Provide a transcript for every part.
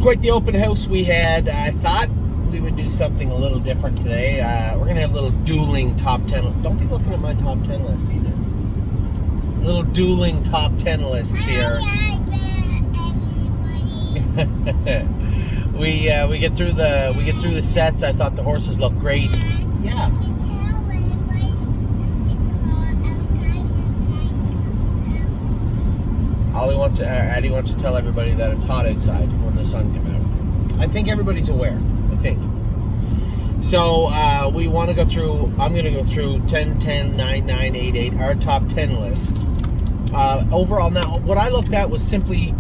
Quite the open house we had. I thought we would do something a little different today. We're going to have a little dueling top 10. Don't be looking at my top 10 list either. A little dueling top 10 list here. we get through the sets. I thought the horses looked great. Yeah. Addie wants to tell everybody that it's hot outside when the sun comes out. I think everybody's aware. I think. So we want to go through. I'm going to go through 10, 10, 9, 9, 8, 8. Our top 10 lists. Overall, now what I looked at was simply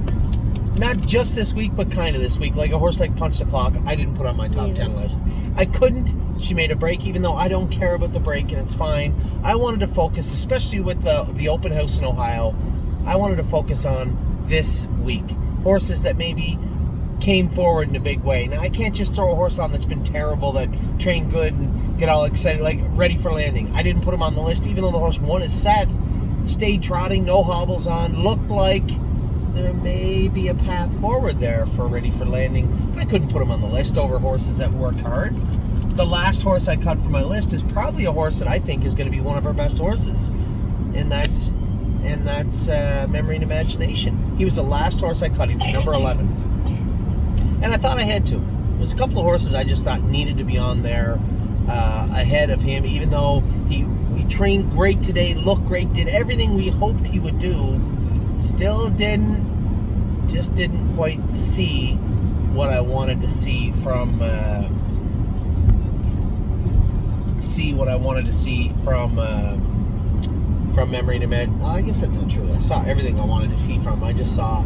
not just this week, but kind of this week. Like a horse like Punch the Clock, I didn't put on my top 10 list. I couldn't. She made a break, even though I don't care about the break, and it's fine. I wanted to focus, especially with the open house in Ohio. I wanted to focus on this week. Horses that maybe came forward in a big way. Now, I can't just throw a horse on that's been terrible, that trained good and get all excited, like Ready for Landing. I didn't put him on the list, even though the horse won his set, stayed trotting, no hobbles on, looked like there may be a path forward there for Ready for Landing, but I couldn't put him on the list over horses that worked hard. The last horse I cut from my list is probably a horse that I think is going to be one of our best horses, and that's Memory and Imagination. He was the last horse I cut. He was number 11. And I thought I had to. There's a couple of horses I just thought needed to be on there ahead of him, even though he trained great today, looked great, did everything we hoped he would do, still didn't quite see what I wanted to see from Memory and Imagination. Well, I guess that's not true. I saw everything I wanted to see from him. I just saw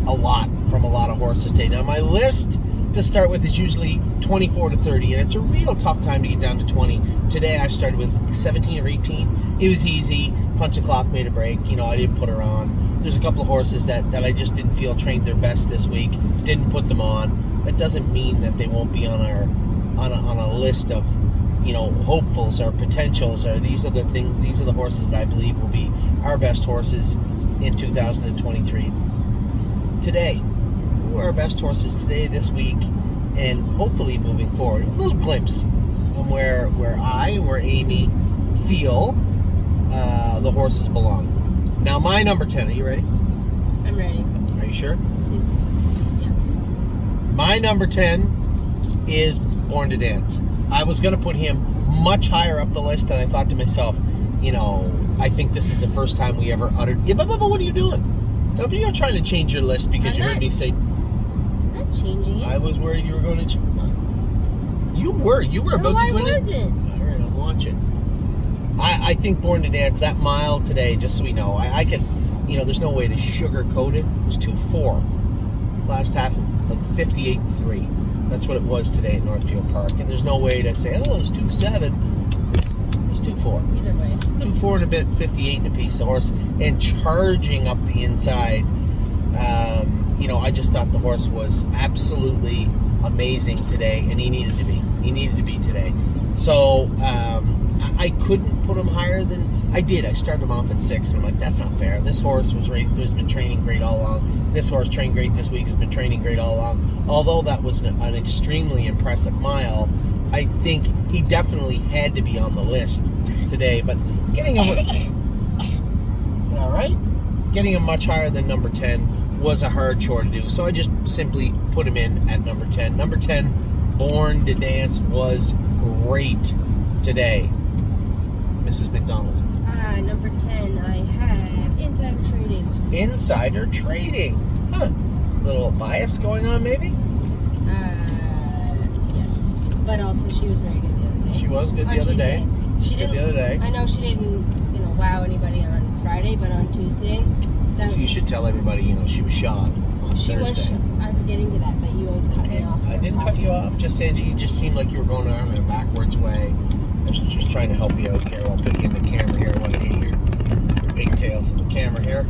a lot from a lot of horses today. Now, my list to start with is usually 24 to 30, and it's a real tough time to get down to 20. Today, I started with 17 or 18. It was easy. Punch the Clock made a break. I didn't put her on. There's a couple of horses that I just didn't feel trained their best this week. Didn't put them on. That doesn't mean that they won't be on a list of hopefuls or potentials, or these are the horses that I believe will be our best horses in 2023. Today, who are our best horses today, this week, and hopefully moving forward? A little glimpse on where I and where Amy feel the horses belong. Now, my number 10, are you ready? I'm ready. Are you sure? Yeah. My number 10 is Born to Dance. I was going to put him much higher up the list, and I thought to myself, I think this is the first time we ever uttered... Yeah, but what are you doing? You're trying to change your list because you heard me say... I'm not changing it. I was worried you were going to change... You were about to win it. No, I wasn't. All right, I'm watching. I think Born to Dance, that mile today, just so we know, I could... there's no way to sugarcoat it. It was 2-4. Last half, like 58-3. That's what it was today at Northfield Park. And there's no way to say, it was 2-7. It was 2-4. Either way. 2-4 and a bit, 58 and a piece. The horse, and charging up the inside. I just thought the horse was absolutely amazing today, and he needed to be. He needed to be today. So I couldn't put him higher than I did. I started him off at 6, and I'm like, that's not fair. This horse has been training great all along. This horse trained great this week, has been training great all along. Although that was an extremely impressive mile, I think he definitely had to be on the list today. But getting him, all right, getting him much higher than number 10 was a hard chore to do. So I just simply put him in at number 10. Number 10, Born to Dance, was great today. Mrs. McDonald. Number 10, I have Insider Trading. Insider Trading. Huh. Little bias going on, maybe? Yes. But also, she was very good the other day. She was good the other day. She didn't. The other day. I know she didn't, wow anybody on Friday, but on Tuesday. So you should tell everybody, she was shot on Thursday. I was getting to that, but you always cut me off. I didn't cut you off. Just saying, you just seemed like you were going around in a backwards way. I was just trying to help you out here. I'll put you in the camera here. I want to get your pigtails in the camera here.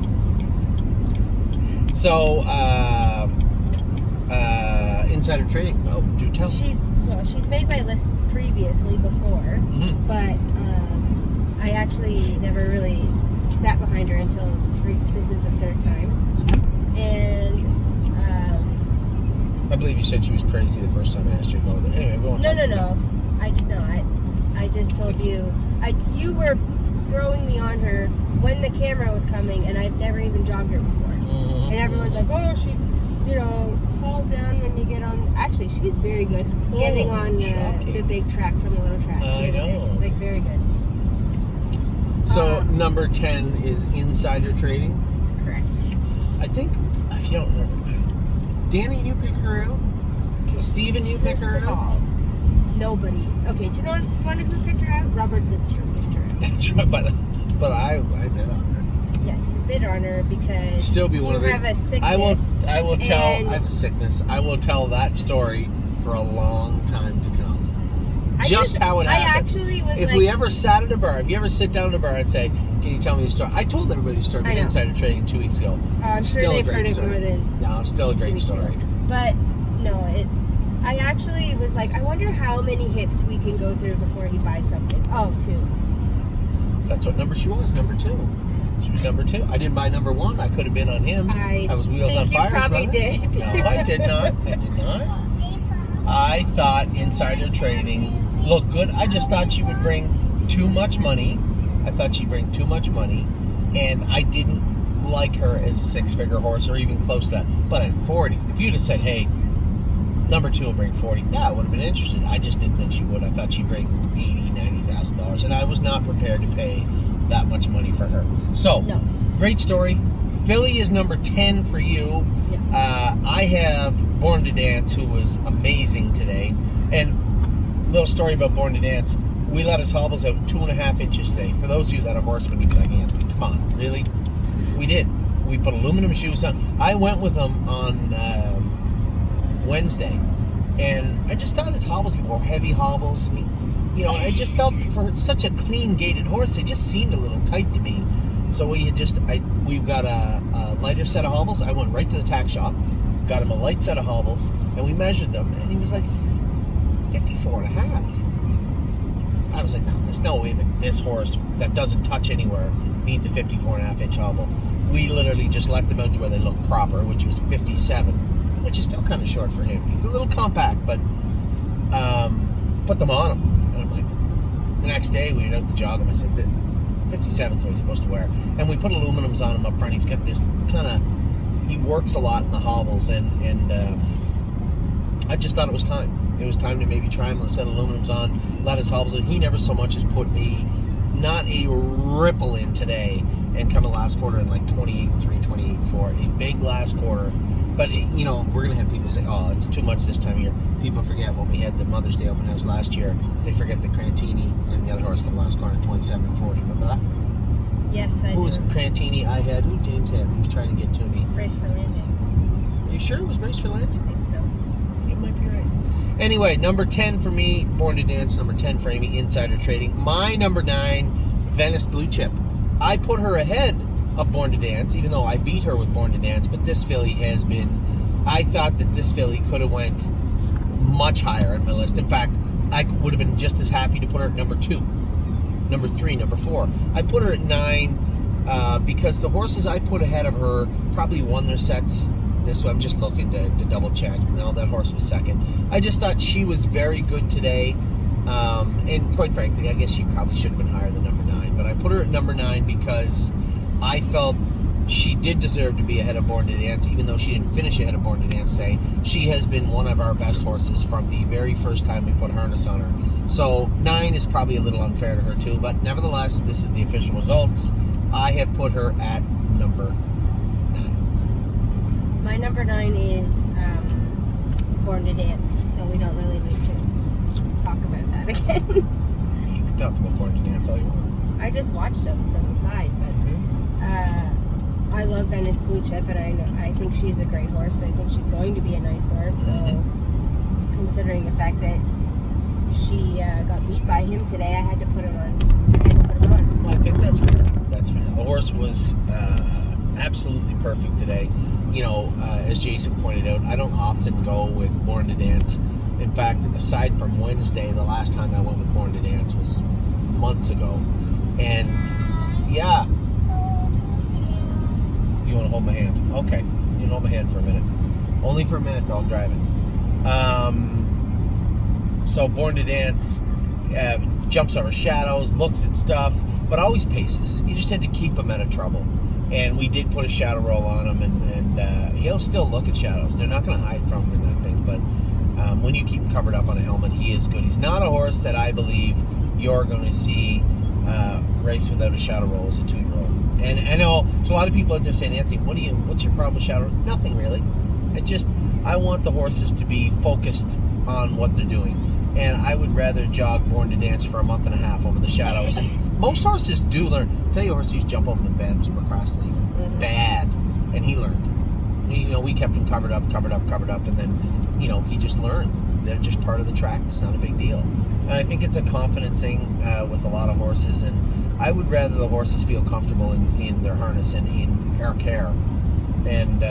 So, Insider Trading. Oh, do tell. She's made my list previously before, but I actually never really sat behind her until this is the third time. And believe you said she was crazy the first time I asked you to go with her. Anyway, we won't talk about No. I did not. I just told you. You were throwing me on her when the camera was coming, and I've never even jogged her before. Mm-hmm. And everyone's like, "Oh, she, falls down when you get on." Actually, she was very good getting on the big track from the little track. I know. Like very good. So number 10 is insider trading. Correct. I think, if you don't remember, Danny, you pick her out. Steven, you pick her out. Nobody. Okay, do you know who picked her out? Robert Lidstrom picked her out. That's right, but I bid on her. Yeah, you bid on her because Still be one you of the, have a sickness. I will tell. I have a sickness. I will tell that story for a long time to come. How it happened. I actually was if we ever sat at a bar, if you ever sit down at a bar and say, "Can you tell me the story?" I told everybody the story about insider trading 2 weeks ago. I'm sure they've heard it more than. No, it's still a great story. But no, it's. I actually was like, I wonder how many hips we can go through before he buys something. Oh, 2. That's what number she was. Number 2. She was number 2. I didn't buy number 1. I could have been on him. I was wheels on fire. You probably did. No, I did not. I did not. I thought insider trading looked good. I just thought she would bring too much money. I thought she'd bring too much money, and I didn't like her as a 6-figure horse or even close to that. But at 40, if you'd have said, "Hey, number 2 will bring 40," yeah, I would have been interested. I just didn't think she would. I thought she'd bring $80,000, $90,000, and I was not prepared to pay that much money for her. So, Great story. Philly is number 10 for you. Yeah. I have Born to Dance, who was amazing today. And little story about Born to Dance. We let his hobbles out 2.5 inches today. For those of you that are horsemen, you'd be like, Anthony, come on, really? We did. We put aluminum shoes on. I went with him on Wednesday, and I just thought his hobbles, he wore heavy hobbles. And I just felt for such a clean gaited horse, they just seemed a little tight to me. So we've got a lighter set of hobbles. I went right to the tack shop, got him a light set of hobbles, and we measured them, and he was like 54.5. I was like, no, there's no way that this horse that doesn't touch anywhere needs a 54.5 inch hobble. We literally just let them out to where they look proper, which was 57, which is still kind of short for him. He's a little compact, but put them on him. And I'm like, the next day we went out to jog him. I said, 57 is what he's supposed to wear. And we put aluminums on him up front. He's got this kind of, he works a lot in the hobbles, and I just thought it was time. It was time to maybe try him, set aluminums on, let his hobbles in. He never so much as put not a ripple in today, and come the last quarter in like 28.3, 28.4, a big last quarter. But we're gonna have people say, "Oh, it's too much this time of year." People forget when we had the Mother's Day open house last year. They forget that Crantini and the other horse come last quarter in 27 and 40. Remember that? Yes, I do. Who was Crantini? I had. Who James had? He was trying to get to me. Race for Landing. Are you sure it was Race for Landing? I think so. You might be right. Anyway, number 10 for me, Born to Dance. Number 10 for Amy, Insider Trading. My number 9, Venice Blue Chip. I put her ahead of Born to Dance, even though I beat her with Born to Dance, but this filly has been, I thought that this filly could have went much higher on my list. In fact, I would have been just as happy to put her at number 2, number 3, number 4. I put her at 9 because the horses I put ahead of her probably won their sets. This one, I'm just looking to double check. No, that horse was second. I just thought she was very good today. And quite frankly, I guess she probably should have been higher than number 9. But I put her at number 9 because I felt she did deserve to be ahead of Born to Dance, even though she didn't finish ahead of Born to Dance today. She has been one of our best horses from the very first time we put harness on her. So 9 is probably a little unfair to her too, but nevertheless, this is the official results. I have put her at number 9. My number 9 is Born to Dance, so we don't really need to talk about that again. You can talk about Born to Dance all you want. I just watched them from the side, but I love Venice Blue Chip, and I think she's a great horse, and I think she's going to be a nice horse. So, considering the fact that she got beat by him today, I had to put him on. Well, I think that's fair. That's fair. The horse was absolutely perfect today. As Jason pointed out, I don't often go with Born to Dance. In fact, aside from Wednesday, the last time I went with Born to Dance was months ago. And yeah, you want to hold my hand? Okay, you can hold my hand for a minute. Only for a minute, dog driving. So Born to Dance jumps over shadows, looks at stuff, but always paces. You just had to keep him out of trouble. And we did put a shadow roll on him, and he'll still look at shadows. They're not going to hide from him in that thing, but when you keep him covered up on a helmet, he is good. He's not a horse that I believe you're going to see race without a shadow roll as a 2-year-old. And I know there's a lot of people out there saying, Anthony, what's your problem with shadow roll? Nothing really. It's just I want the horses to be focused on what they're doing. And I would rather jog Born to Dance for a month and a half over the shadows. And most horses do learn. I'll tell you, a horse who used to jump over the bed was procrastinating. Bad. And he learned. We kept him covered up, and then, he just learned. They're just part of the track. It's not a big deal. And I think it's a confidence thing with a lot of horses. And I would rather the horses feel comfortable in their harness and in our care. And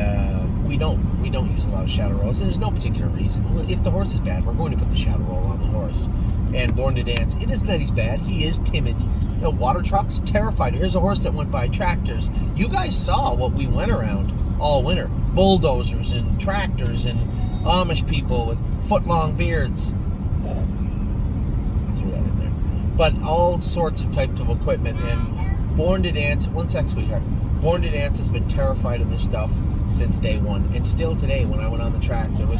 we don't use a lot of shadow rolls. And there's no particular reason. If the horse is bad, we're going to put the shadow roll on the horse. And Born to Dance, it isn't that he's bad. He is timid. Water trucks, terrified. Here's a horse that went by tractors. You guys saw what we went around all winter. Bulldozers and tractors and Amish people with foot-long beards. I threw that in there. But all sorts of types of equipment. And Born to Dance, one sec, sweetheart. Born to Dance has been terrified of this stuff since day one, and still today. When I went on the track, they were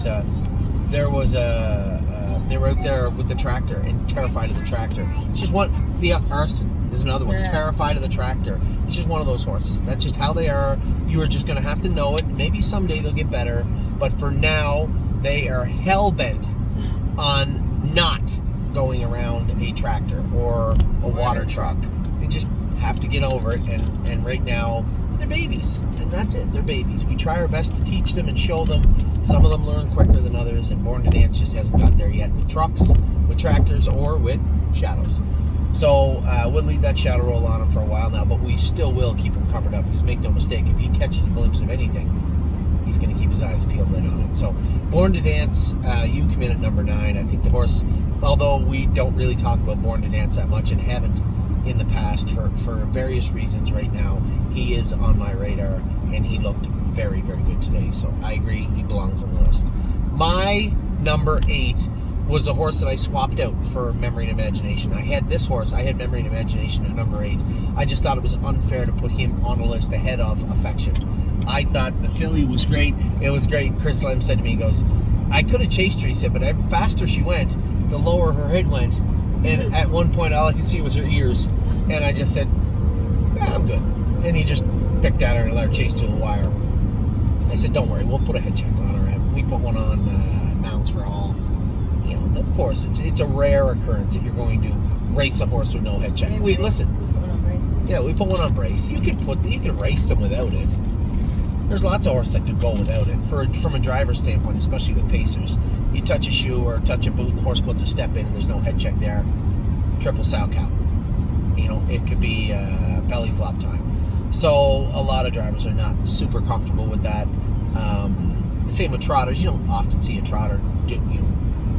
out there with the tractor and terrified of the tractor. It's just the Arson is another one, terrified of the tractor. It's just one of those horses. That's just how they are. You are just going to have to know it. Maybe someday they'll get better, but for now, they are hell-bent on not going around a tractor or a water truck. They just have to get over it, and right now they're babies, and that's it. They're babies. We try our best to teach them and show them. Some of them learn quicker than others, and Born to Dance just hasn't got there yet with trucks, with tractors, or with shadows. So we'll leave that shadow roll on him for a while now, but we still will keep him covered up, because make no mistake, if he catches a glimpse of anything, he's going to keep his eyes peeled right on it. So Born to Dance, you come in at number 9. I think the horse, although we don't really talk about Born to Dance that much and haven't in the past for various reasons right now, he is on my radar, and he looked very, very good today. So I agree, he belongs on the list. My number 8 was a horse that I swapped out for Memory and Imagination. I had this horse, I had Memory and Imagination at number 8. I just thought it was unfair to put him on the list ahead of Affection. I thought the filly was great. It was great. Chris Lem said to me, he goes, I could have chased her, he said, but the faster she went, the lower her head went. And at one point, all I could see was her ears. And I just said, yeah, I'm good. And he just picked at her and let her chase through the wire. I said, don't worry, we'll put a head check on her. And we put one on Mounts for All. Of course, it's a rare occurrence that you're going to race a horse with no head check. We put one on brace. Yeah, we put one on brace. You could race them without it. There's lots of horses that could go without it. From a driver's standpoint, especially with pacers, you touch a shoe or touch a boot, and the horse puts a step in, and there's no head check there. Triple sow cow. It could be belly flop time. So a lot of drivers are not super comfortable with that. The same with trotters. You don't often see a trotter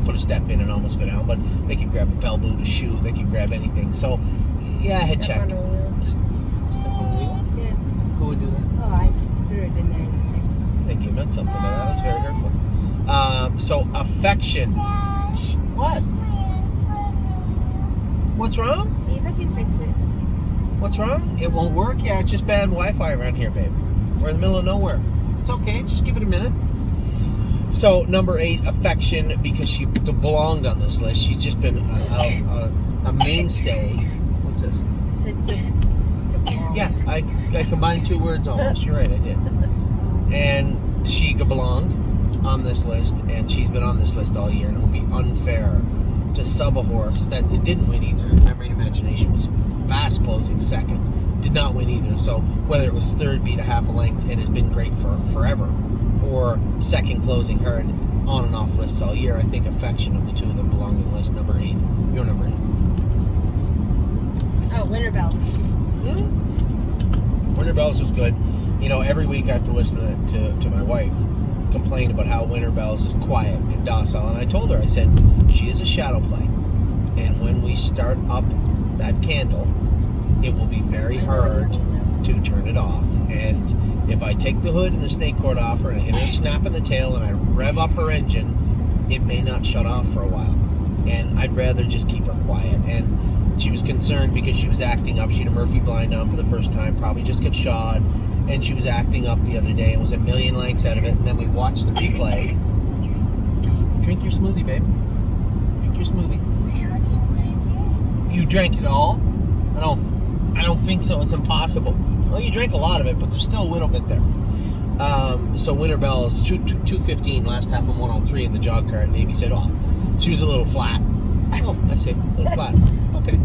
put a step in and almost go down, but they could grab a bell boot, a shoe, they could grab anything. So yeah, head check. Step on a wheel. Step on a wheel? Yeah. Who would do that? Oh, I just threw it in there in the mix. I think you meant something by that. That was very hurtful. So Affection. What? What's wrong? Eva can fix it. What's wrong? It won't work? Yeah, it's just bad Wi-Fi around here, babe. We're in the middle of nowhere. It's okay. Just give it a minute. So, number 8, Affection, because she belonged on this list. She's just been a mainstay. What's this? I said yeah, I combined 2 words almost. You're right, I did. And she belonged on this list, and she's been on this list all year, and it would be unfair to sub a horse that it didn't win either. Memory and Imagination was fast closing second. Did not win either. So whether it was third, beat a half a length, and has been great for forever, or second closing herd on and off lists all year, I think Affection of the 2 of them belong on the list. Number 8. Your number 8. Oh, Winter Bell. Winter Bells was good. Every week I have to listen to my wife complain about how Winter Bells is quiet and docile. And I told her, I said, she is a shadow play. And when we start up that candle, it will be very hard to turn it off. And if I take the hood and the snake cord off her and I hit her a snap in the tail and I rev up her engine, it may not shut off for a while. And I'd rather just keep her quiet. And she was concerned because she was acting up. She had a Murphy blind on for the first time, probably just got shod. And she was acting up the other day and was a million lengths out of it. And then we watched the replay. Drink your smoothie, babe. Drink your smoothie. You drank it all? I don't think so. It's impossible. Well, you drank a lot of it, but there's still a little bit there. So Winter Bell is 2:15, last half of 103 in the jog cart, and Amy said, oh, she was a little flat. Oh, I say, a little flat. Okay.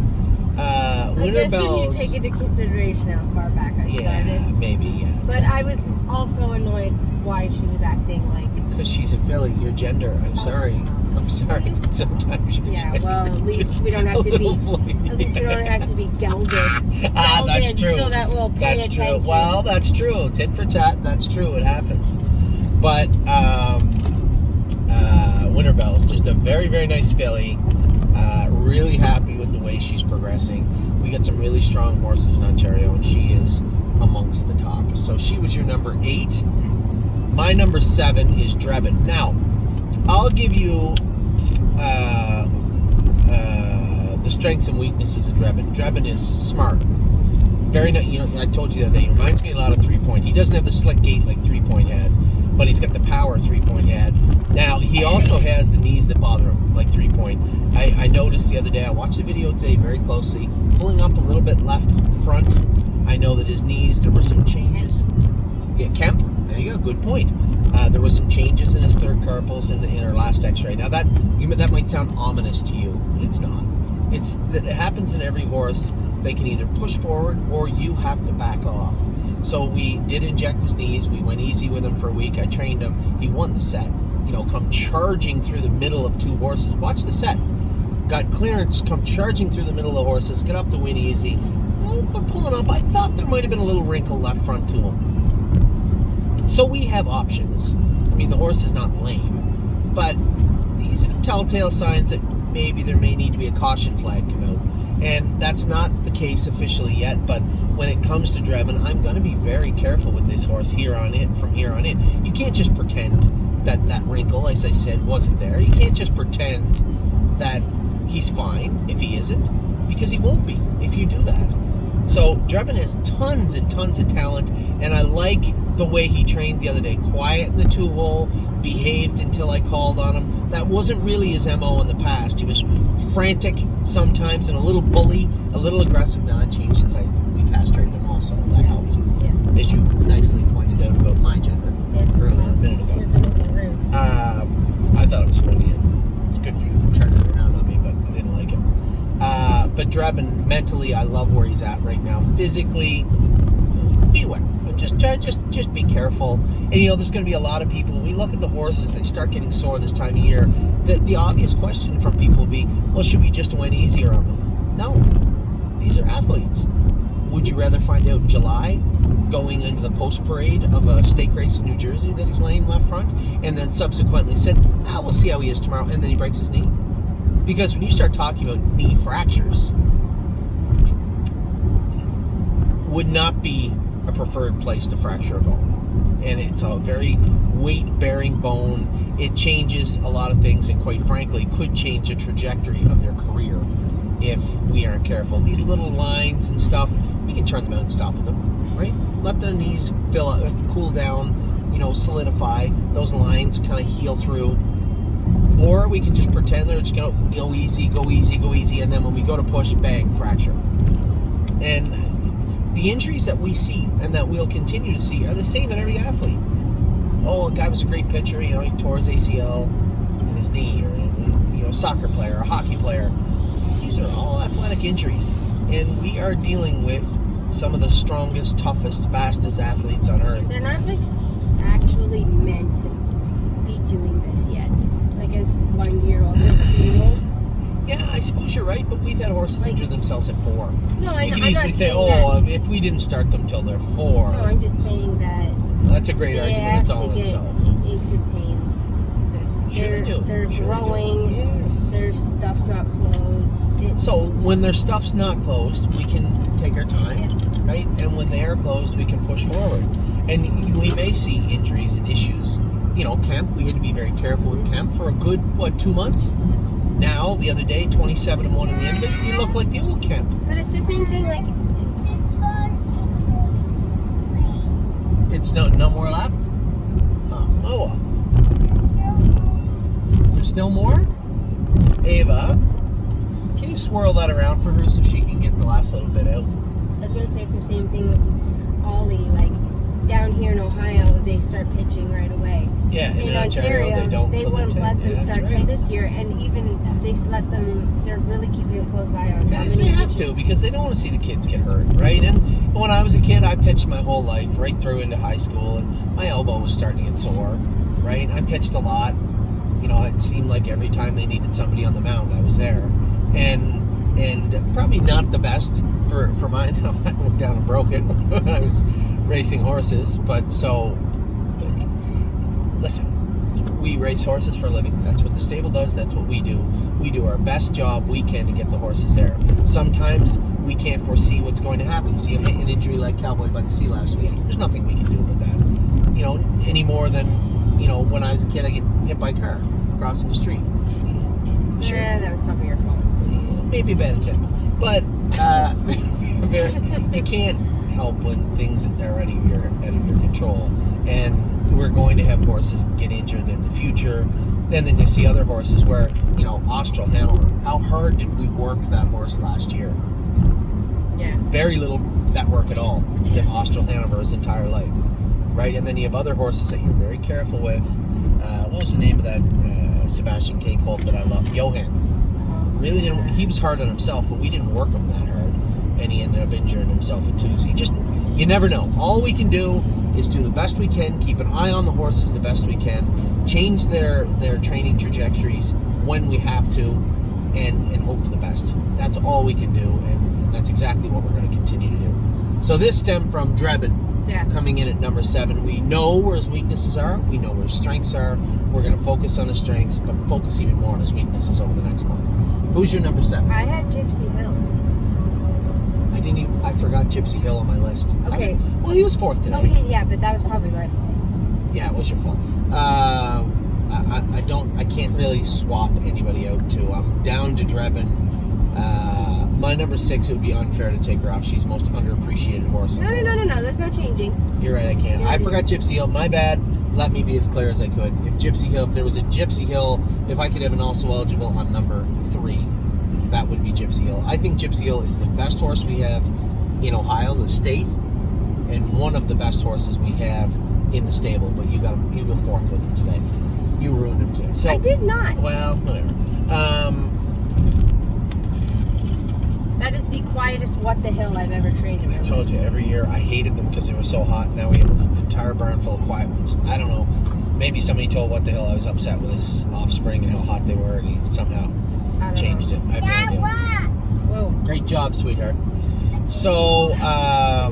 Winter Bell's... I guess if you take into consideration how far back I started. Maybe, yeah. But I was also annoyed why she was acting like... Because she's a filly, your gender. I'm sorry. I'm sorry. Sometimes you're well, at least we don't have to be... At least we don't have to be gelded. That's true. So that we'll pay attention. True. Well, that's true. Tit for tat. That's true. It happens. But Winter Bell is just a very, very nice filly. Really happy with the way she's progressing. We got some really strong horses in Ontario, and she is amongst the top. So she was your number 8. Yes. My number 7 is Drebin. Now, I'll give you the strengths and weaknesses of Drebin. Drebin is smart. Very nice. You know, I told you the other day, he reminds me a lot of 3 Point. He doesn't have the slick gait like 3 Point had, but he's got the power 3 Point had. Now, he also has the knees that bother him, like 3 Point. I noticed the other day, I watched the video today very closely, pulling up a little bit left front. I know that his knees, there were some changes. Yeah, Kemp, there you go, good point. There was some changes in his third carpals in our last x-ray. Now that might sound ominous to you, but it's not. It happens in every horse. They can either push forward or you have to back off. So we did inject his knees. We went easy with him for a week. I trained him. He won the set. You know, come charging through the middle of 2 horses. Watch the set. Got clearance, come charging through the middle of horses, get up to win easy. But pulling up, I thought there might have been a little wrinkle left front to him. So we have options. I mean, the horse is not lame, but these are telltale signs that maybe there may need to be a caution flag come out. And that's not the case officially yet, but when it comes to Drebin, I'm going to be very careful with this horse from here on in. You can't just pretend that wrinkle, as I said, wasn't there. You can't just pretend that he's fine if he isn't, because he won't be if you do that. So Drebin has tons and tons of talent, and I like the way he trained the other day. Quiet in the 2-hole, behaved until I called on him. That wasn't really his MO in the past. He was frantic sometimes and a little bully, a little aggressive. Now that changed since we castrated him also. That helped. Yeah. As you nicely pointed out about my gender earlier, a minute ago. I thought it was funny. It's good for you to turn it around on me, but I didn't like it. But Drebin, mentally, I love where he's at right now. Physically, beware. Just be careful. And you know, there's going to be a lot of people. When we look at the horses, they start getting sore this time of year. The obvious question from people will be, well, should we just went easier on them? No, these are athletes. Would you rather find out in July, going into the post parade of a stake race in New Jersey, that he's laying left front, and then subsequently said, we'll see how he is tomorrow, and then he breaks his knee? Because when you start talking about knee fractures, would not be a preferred place to fracture a bone. And it's a very weight-bearing bone. It changes a lot of things, and quite frankly, could change the trajectory of their career if we aren't careful. These little lines and stuff, we can turn them out and stop with them, right? Let their knees cool down, you know, solidify. Those lines kind of heal through. Or we can just pretend they're just going to go easy, and then when we go to push, bang, fracture. And the injuries that we see and that we'll continue to see are the same in every athlete. Oh, a guy was a great pitcher, you know, he tore his ACL in his knee, or, you know, a soccer player, a hockey player. These are all athletic injuries, and we are dealing with some of the strongest, toughest, fastest athletes on earth. They're not like actually meant to be doing this yet. Like as 1-year-olds and 2-year-olds. Yeah, I suppose you're right, but we've had horses injure themselves at 4. No, you can easily say, if we didn't start them till they're 4. No, I'm just saying that. That's a great argument. It's all itself. Aches and pains. They're sure growing. They do. Yes. Their stuff's not closed. So when their stuff's not closed, we can take our time, right? And when they are closed, we can push forward. And we may see injuries and issues Kemp. We had to be very careful with Kemp for a good 2 months. Now, the other day, 27-1 in the end of it, you look like the old Kemp. But it's the same thing, like... It's no more left? Oh. There's still more? Ava, can you swirl that around for her so she can get the last little bit out? I was going to say it's the same thing with Ollie. Like, down here in Ohio, they start pitching right away. Yeah, in Ontario, they wouldn't let them start till this year, and even they let them. They're really keeping a close eye on. Yes, they have to, because they don't want to see the kids get hurt, right? And when I was a kid, I pitched my whole life, right through into high school, and my elbow was starting to get sore, right? I pitched a lot. It seemed like every time they needed somebody on the mound, I was there, and probably not the best for mine. I went down and broke it when I was racing horses, but so. Listen, we race horses for a living. That's what the stable does. That's what we do. We do our best job we can to get the horses there. Sometimes we can't foresee what's going to happen. You see an injury like Cowboy by the Sea last week. There's nothing we can do about that. Any more than, when I was a kid, I get hit by a car crossing the street. Sure. Yeah, that was probably your fault. Maybe a bad attempt. But you can't help when things are out of your control. And we're going to have horses get injured in the future. And then you see other horses where, Austral Hanover. How hard did we work that horse last year? Yeah. Very little that work at all. Did Austral Hanover his entire life, right? And then you have other horses that you're very careful with. What was the name of that Sebastian K. Colt that I love? Johan. Really didn't. He was hard on himself, but we didn't work him that hard, and he ended up injuring himself at 2. So you never know. All we can do is do the best we can, keep an eye on the horses the best we can, change their training trajectories when we have to, and hope for the best. That's all we can do, and that's exactly what we're going to continue to do. So this stemmed from Drebin, coming in at number 7. We know where his weaknesses are. We know where his strengths are. We're going to focus on his strengths, but focus even more on his weaknesses over the next month. Who's your number 7? I had Gypsy Hill. I forgot Gypsy Hill on my list. Okay. Well, he was 4th today. Okay, yeah, but that was probably my fault. Yeah, it was your fault. I can't really swap anybody out too. I'm down to Drebin. My number 6, it would be unfair to take her off. She's the most underappreciated horse. No. There's no changing. You're right, I can't. I forgot Gypsy Hill. My bad. Let me be as clear as I could. If there was a Gypsy Hill, if I could have an also eligible on number 3, that would be Gypsy Hill. I think Gypsy Hill is the best horse we have in Ohio, the state, and one of the best horses we have in the stable. But you go 4th with him today. You ruined him today. So, I did not. Well, whatever. That is the quietest what the hill I've ever trained. I told you, every year I hated them because they were so hot. Now we have an entire barn full of quiet ones. I don't know. Maybe somebody told what the hell I was upset with his offspring and how hot they were, and he somehow changed it. I have no idea. Whoa. Great job, sweetheart. So, I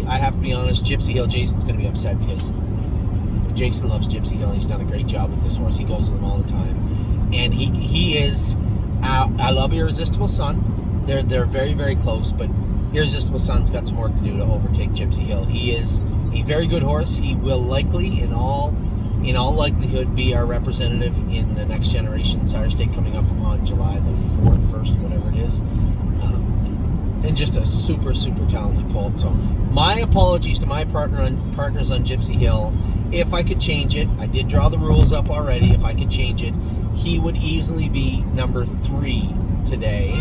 have to be honest, Gypsy Hill, Jason's going to be upset because Jason loves Gypsy Hill. He's done a great job with this horse. He goes with him all the time. And he is, I love Irresistible Sun. They're very, very close, but Irresistible Sun's got some work to do to overtake Gypsy Hill. He is a very good horse. He will likely, in all likelihood, be our representative in the next generation Sire State coming up on July the 4th, 1st, whatever it is. And just a super, super talented colt. So my apologies to my partners on Gypsy Hill. If I could change it, I did draw the rules up already. If I could change it, he would easily be number 3 today.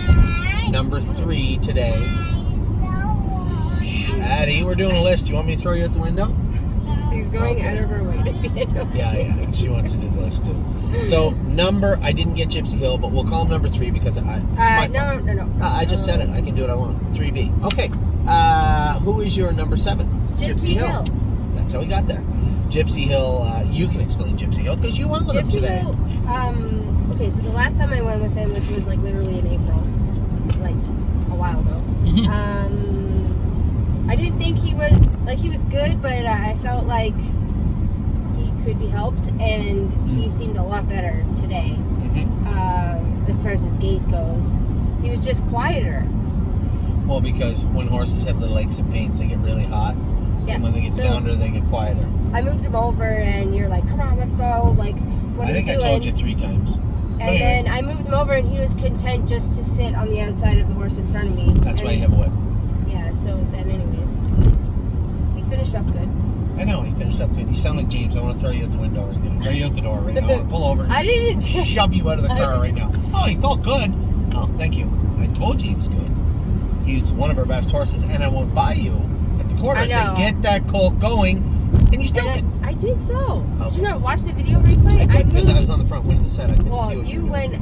Number 3 today. Addie, we're doing a list. You want me to throw you out the window? She's going out of her way to be in. Yeah. She wants to do the list too. So I didn't get Gypsy Hill, but we'll call him number 3 because No. I just said it. I can do what I want. 3B. Okay. Who is your number 7? Gypsy Hill. That's how we got there. Gypsy Hill. You can explain Gypsy Hill because you went with him today. Hill. Okay, so the last time I went with him, which was like literally in April, like a while ago. I didn't think he was good, but I felt like he could be helped, and he seemed a lot better today. As far as his gait goes, he was just quieter. Well, because when horses have little aches and pains, they get really hot, and when they get sonder, they get quieter. I moved him over, and you're like, come on, let's go. Like, what are you doing? I think I told you 3 times. And then I moved him over, and he was content just to sit on the outside of the horse in front of me. That's why you have a whip. Yeah, so then anyways, he finished up good. I know, he finished up good. You sound like James. I want to throw you out the window right now. Throw you out the door right now. I want to pull over and I didn't shove you out of the car right now. Oh, he felt good. Oh, thank you. I told you he was good. He's one of our best horses, and I won't buy you at the quarter. I said, get that colt going, and you still didn't. I did so. Okay. Did you not watch the video replay? I couldn't because I was on the front winning the set. I couldn't see what you went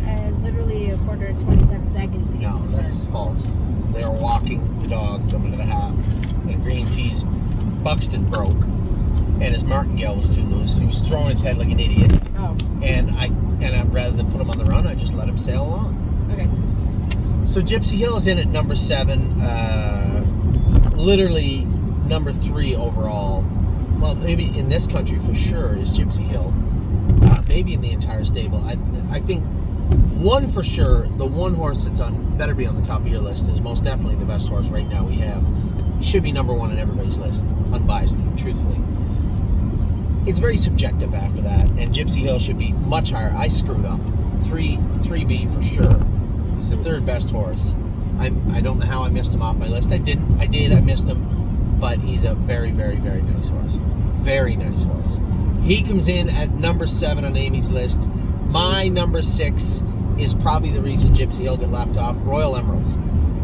literally a quarter and 27 seconds. No, that's false. They were walking the dog coming to the half, and Green Tea's Buxton broke, and his martingale was too loose, and he was throwing his head like an idiot. Oh. And I rather than put him on the run, I just let him sail along. Okay. So Gypsy Hill is in at number 7, literally number 3 overall. Well, maybe in this country for sure is Gypsy Hill. Maybe in the entire stable. I think one for sure, the one horse that's better be on the top of your list is most definitely the best horse right now we have. Should be number 1 on everybody's list, unbiasedly, truthfully. It's very subjective after that, and Gypsy Hill should be much higher. I screwed up. 3B for sure. He's the 3rd best horse. I don't know how I missed him off my list. I missed him, but he's a very, very, very nice horse. Very nice horse. He comes in at number 7 on Amy's list. My number 6 is probably the reason Gypsy Hill got left off, Royal Emeralds.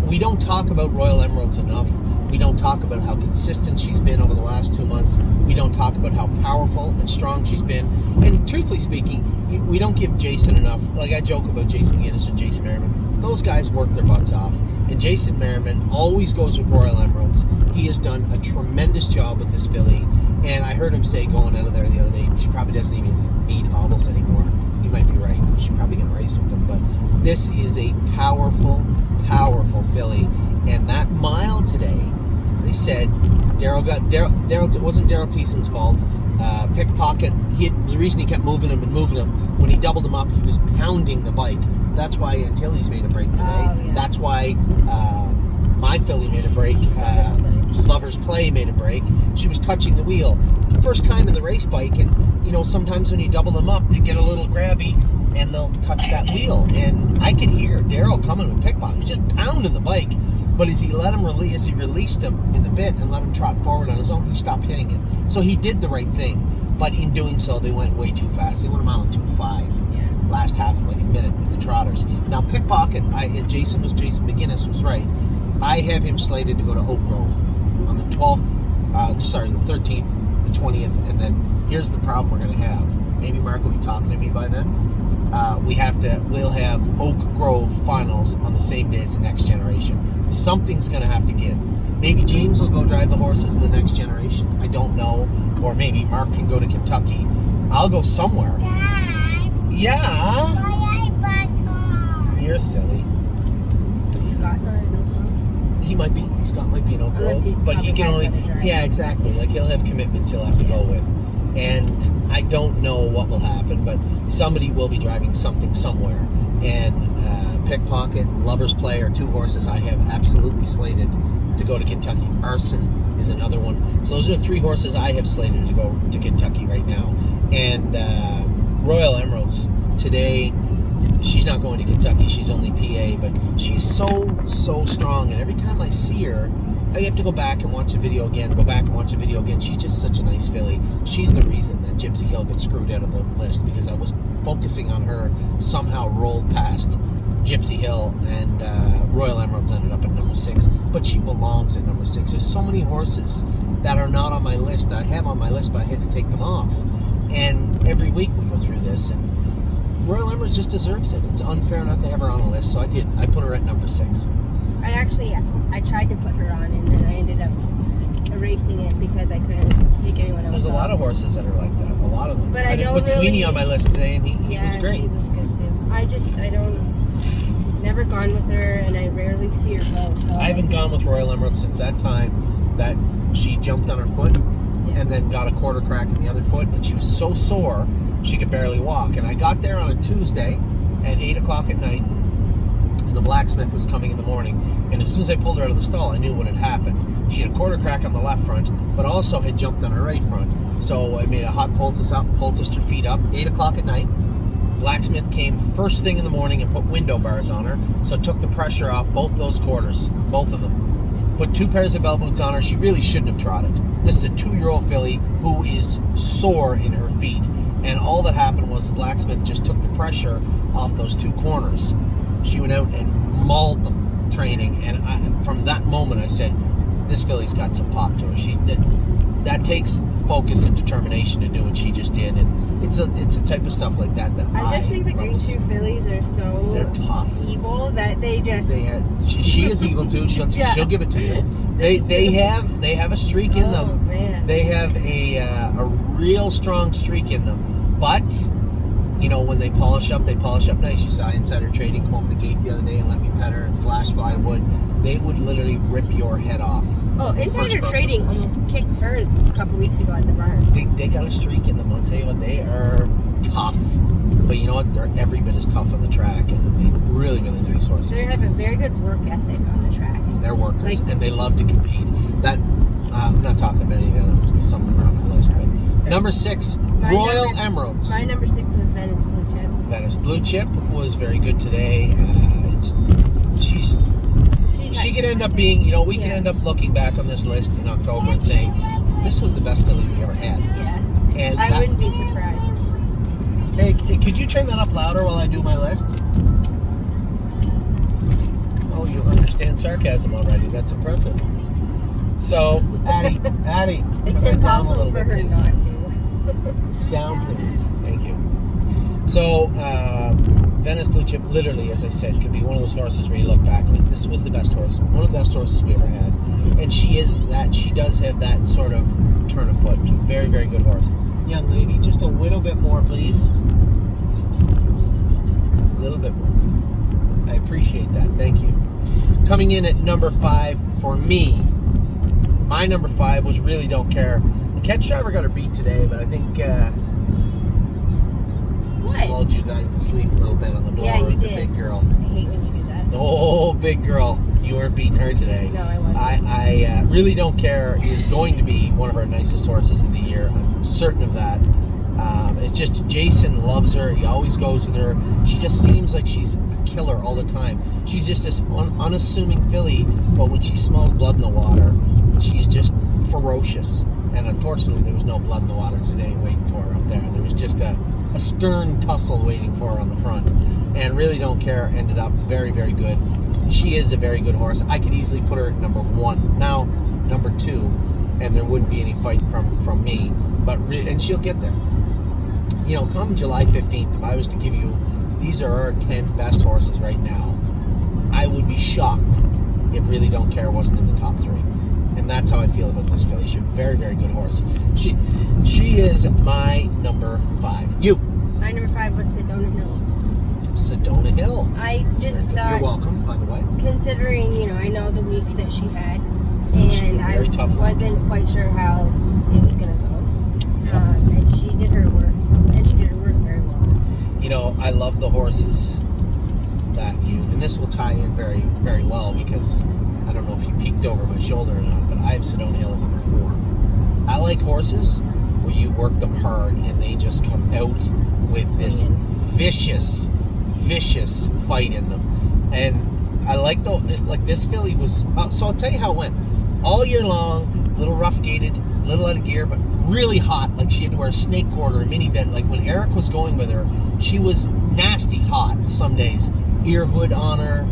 We don't talk about Royal Emeralds enough. We don't talk about how consistent she's been over the last 2 months. We don't talk about how powerful and strong she's been. And truthfully speaking, we don't give Jason enough. Like I joke about Jason Guinness and Jason Merriman. Those guys work their butts off. And Jason Merriman always goes with Royal Emeralds. He has done a tremendous job with this filly. And I heard him say going out of there the other day, she probably doesn't even need hobbles anymore. He might be right. She's probably going to race with them. But this is a powerful, powerful filly. And that mile today, they said, it wasn't Daryl Thiessen's fault. Pickpocket, the reason he kept moving him, when he doubled him up, he was pounding the bike. That's why Antilles made a break today. Oh, yeah. That's why my filly made a break. Lover's Play made a break. She was touching the wheel. It's the first time in the race bike, and sometimes when you double them up, they get a little grabby, and they'll touch that wheel. And I could hear Daryl coming with Pickpocket. He was just pounding the bike. But as he released him in the bit and let him trot forward on his own, he stopped hitting it. So he did the right thing. But in doing so, they went way too fast. They went a mile and 2.5. Yeah. Last half in like a minute with the trotters. Now Pickpocket, as Jason McGinnis was right, I have him slated to go to Oak Grove on the 13th, the 20th, and then here's the problem we're going to have. Maybe Mark will be talking to me by then. We'll have Oak Grove finals on the same day as the Next Generation. Something's going to have to give. Maybe James will go drive the horses in the Next Generation. I don't know. Or maybe Mark can go to Kentucky. I'll go somewhere. Dad, Yeah. my iPad's on. You're silly. Scott not in Oak Grove? He might be. Scott might be in Oak Grove. But he can only... Yeah, exactly. Like he'll have commitments he'll have to go with. And I don't know what will happen, but somebody will be driving something somewhere. And Pickpocket, Lover's Play are 2 horses I have absolutely slated to go to Kentucky. Arson is another one. So those are 3 horses I have slated to go to Kentucky right now. And Royal Emeralds today, she's not going to Kentucky. She's only PA, but she's so strong. And every time I see her, I have to go back and watch the video again, She's just such a nice filly. She's the reason that Gypsy Hill got screwed out of the list, because I was focusing on her, somehow rolled past Gypsy Hill, and Royal Emeralds ended up at number 6. But she belongs at number 6. There's so many horses that are not on my list, that I have on my list, but I had to take them off. And every week we go through this, and Royal Emeralds just deserves it. It's unfair not to have her on the list, so I did. I put her at number 6. I tried to put her on, and then I ended up erasing it because I couldn't pick anyone else. There's a lot of horses that are like that. A lot of them. But I didn't put Sweeney on my list today, and he was great. He was good too. I never gone with her, and I rarely see her go. So I haven't gone with Royal Emeralds since that time that she jumped on her foot and then got a quarter crack in the other foot, and she was so sore she could barely walk. And I got there on a Tuesday at 8 o'clock at night, and the blacksmith was coming in the morning. And as soon as I pulled her out of the stall, I knew what had happened. She had a quarter crack on the left front, but also had jumped on her right front. So I made a hot poultice her feet up, 8 o'clock at night. Blacksmith came first thing in the morning and put window bars on her, so took the pressure off both those quarters, both of them. Put 2 pairs of bell boots on her. She really shouldn't have trotted. This is a 2-year-old filly who is sore in her feet, and all that happened was the blacksmith just took the pressure off those 2 corners. She went out and mauled them training, and from that moment I said, this filly's got some pop to her. That takes focus and determination to do what she just did, and it's a type of stuff like that I just think the Green Shoe fillies are so they're tough, evil that they just she is evil too. She'll give it to you. They have a streak in them. Man. They have a real strong streak in them, but you know, when they polish up nice. You saw Insider Trading come over the gate the other day and let me pet her and flash fly wood. They would literally rip your head off. Oh, Insider Trading almost kicked her a couple weeks ago at the barn. They got a streak in them. I'll tell you what, they are tough. But you know what? They're every bit as tough on the track, and really, really nice horses. They have a very good work ethic on the track. They're workers, and they love to compete. That I'm not talking about any of the other ones because some of them are on my list. But Sorry. Number 6, Royal Emeralds. My number 6 was Venice Blue Chip. Venice Blue Chip was very good today. She could end up being, you know, we can end up looking back on this list in October and saying, this was the best filly we ever had. Yeah. And I wouldn't be surprised. Hey, could you turn that up louder while I do my list? Oh, you understand sarcasm already. That's impressive. So, Addie. It's turn that down a impossible little for bit, her please. not to. Down, please. Thank you. So, Venice Blue Chip, literally, as I said, could be one of those horses where you look back and this was the best horse. One of the best horses we ever had. And she does have that sort of turn of foot. Very, very good horse. Young lady, just a little bit more, please. A little bit more. I appreciate that. Thank you. Coming in at number 5 for me. My number 5 was Really Don't Care. The catch driver got her beat today, but I think lulled you guys to sleep a little bit on the blower. Yeah, you with did. The big girl. I hate when you do that. Oh, big girl. You weren't beating her today. No, I wasn't. I Really Don't Care is going to be one of our nicest horses of the year. I'm certain of that. It's just Jason loves her. He always goes with her. She just seems like she's a killer all the time. She's just this unassuming filly, but when she smells blood in the water, she's just ferocious. And unfortunately, there was no blood in the water today waiting for her up there. There was just a stern tussle waiting for her on the front. And Really Don't Care ended up very, very good. She is a very good horse. I could easily put her at number 1. Now, number 2, and there wouldn't be any fight from me. And she'll get there. You know, come July 15th, if I was to give you, these are our 10 best horses right now, I would be shocked if Really Don't Care wasn't in the top 3. And that's how I feel about this filly. She's a very, very good horse. She is my number 5. You. My number 5 was Sedona Hill. Sedona Hill. I just thought, you're welcome, by the way. considering, you know, I know the week that she had, and I wasn't quite sure how it was going to go. And she did her work, and she did her work very well. You know, I love the horses that and this will tie in very, very well because I don't know if you peeked over my shoulder or not, but I have Sedona Hill at number 4. I like horses where you work them hard and they just come out with this vicious fight in them. And I like this filly was, so I'll tell you how it went. All year long, little rough gated, little out of gear, but really hot. Like she had to wear a snake quarter, a mini bit. Like when Eric was going with her, she was nasty hot some days. Ear hood on her,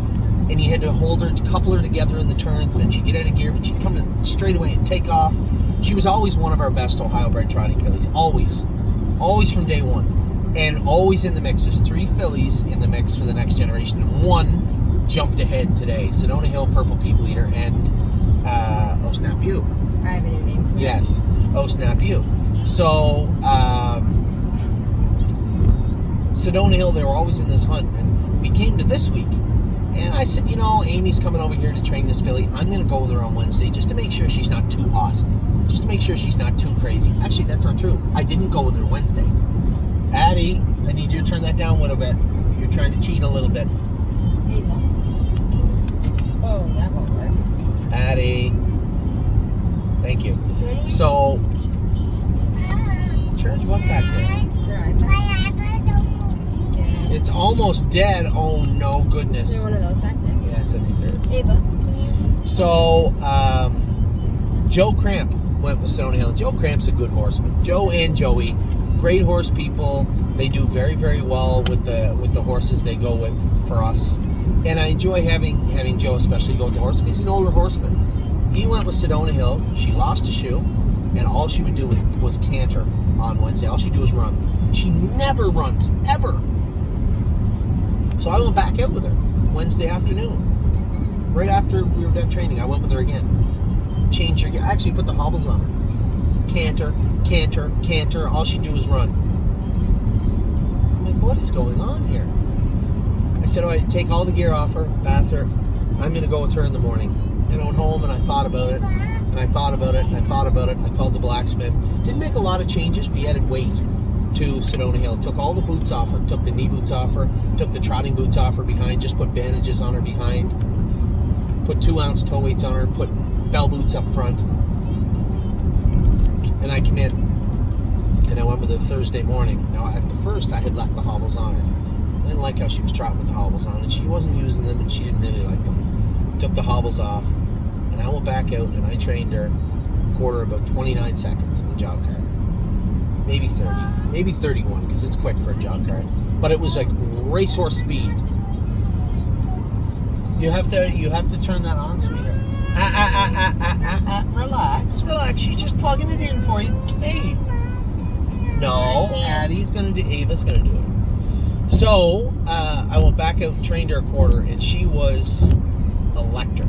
and you had to hold her, couple her together in the turns, and then she'd get out of gear, but she'd come to straight away and take off. She was always one of our best Ohio bred trotting fillies. Always from day one. And always in the mix. There's 3 fillies in the mix for the next generation, and 1 jumped ahead today. Sedona Hill, Purple People Eater, and Oh Snap You. I have a new name for it. Yes, Oh Snap You. So, Sedona Hill, they were always in this hunt, and we came to this week, and I said, you know, Amy's coming over here to train this filly. I'm going to go with her on Wednesday just to make sure she's not too hot, just to make sure she's not too crazy. Actually, that's not true. I didn't go with her Wednesday. Addie, I need you to turn that down a little bit. You're trying to cheat a little bit. Oh, that won't work. Addie. Thank you. Is there any- So, charge what back there? Your iPad? Yeah. It's almost dead. Oh, no Is goodness. there one of those back there? Yes, I think there is. Ava, can you? So, Joe Cramp went with Sedona Hill. Joe Cramp's a good horseman. Joe and Joey, great horse people. They do very, very well with the horses they go with for us. And I enjoy having Joe especially go with the horse because he's an older horseman. He went with Sedona Hill. She lost a shoe, and all she would do was canter on Wednesday. All she'd do was run. She never runs, ever. So I went back out with her Wednesday afternoon. Right after we were done training, I went with her again. Changed her gear. I actually put the hobbles on her. Canter, canter, canter. All she'd do was run. I'm like, what is going on here? I said, all right, take all the gear off her, bath her. I'm going to go with her in the morning. And I went home and I thought about it. And I thought about it and I thought about it. I called the blacksmith. Didn't make a lot of changes. We added weight to Sedona Hill. Took all the boots off her. Took the knee boots off her. Took the trotting boots off her behind. Just put bandages on her behind. Put 2-ounce toe weights on her. Put bell boots up front. And I came in. And I went with her Thursday morning. Now, at the first, I had left the hobbles on her. I didn't like how she was trotting with the hobbles on, and she wasn't using them, and she didn't really like them. Took the hobbles off, and I went back out, and I trained her quarter about 29 seconds in the jog cart. Maybe 30. Maybe 31, because it's quick for a jog cart. But it was like racehorse speed. You have to turn that on, sweetheart. Relax. She's just plugging it in for you. Hey. No, Addie's gonna do. Ava's gonna do it. So I went back out and trained her a quarter, and she was electric.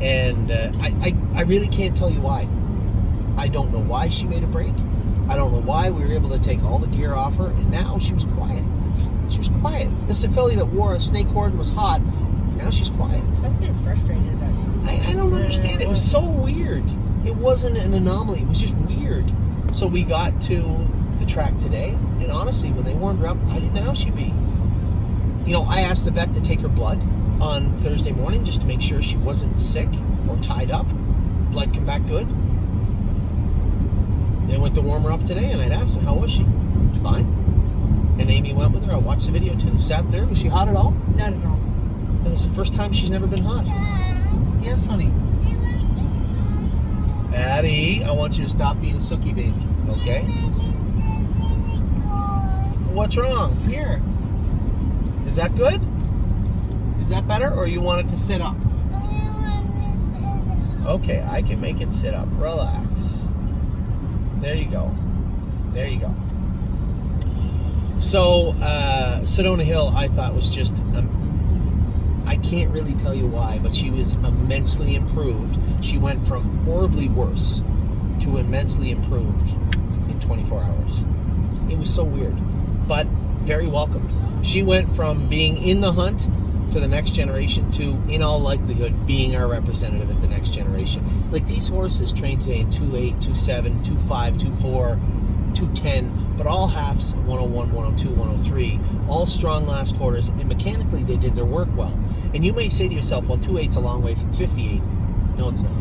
And I really can't tell you why. I don't know why she made a break. I don't know why we were able to take all the gear off her, and now she was quiet. She was quiet. This is a filly that wore a snake cord and was hot. Now she's quiet. She must have been frustrated about something. I don't understand. It was so weird. It wasn't an anomaly. It was just weird. So we got to the track today, and honestly, when they warmed her up, I didn't know how she'd be. You know, I asked the vet to take her blood on Thursday morning just to make sure she wasn't sick or tied up. Blood came back good. They went to warm her up today, and I'd asked her, how was she? Fine. And Amy went with her. I watched the video too. Sat there. Was she hot at all? Not at all. And it's the first time she's never been hot. Yes, honey. Addie, I want you to stop being a sookie baby, okay? What's wrong? Here. Is that good? Is that better, or you want it to sit up? Okay, I can make it sit up. Relax. There you go. There you go. So, Sedona Hill, I thought was just, I can't really tell you why, but she was immensely improved. She went from horribly worse to immensely improved in 24 hours. It was so weird, but very welcome. She went from being in the hunt to the next generation to, in all likelihood, being our representative at the next generation. Like, these horses trained today in 2.8, 2.7, 2.5, 2.4, 2.10, but all halves, 101, 102, 103, all strong last quarters, and mechanically they did their work well. And you may say to yourself, well, 2.8's a long way from 58. No, it's not.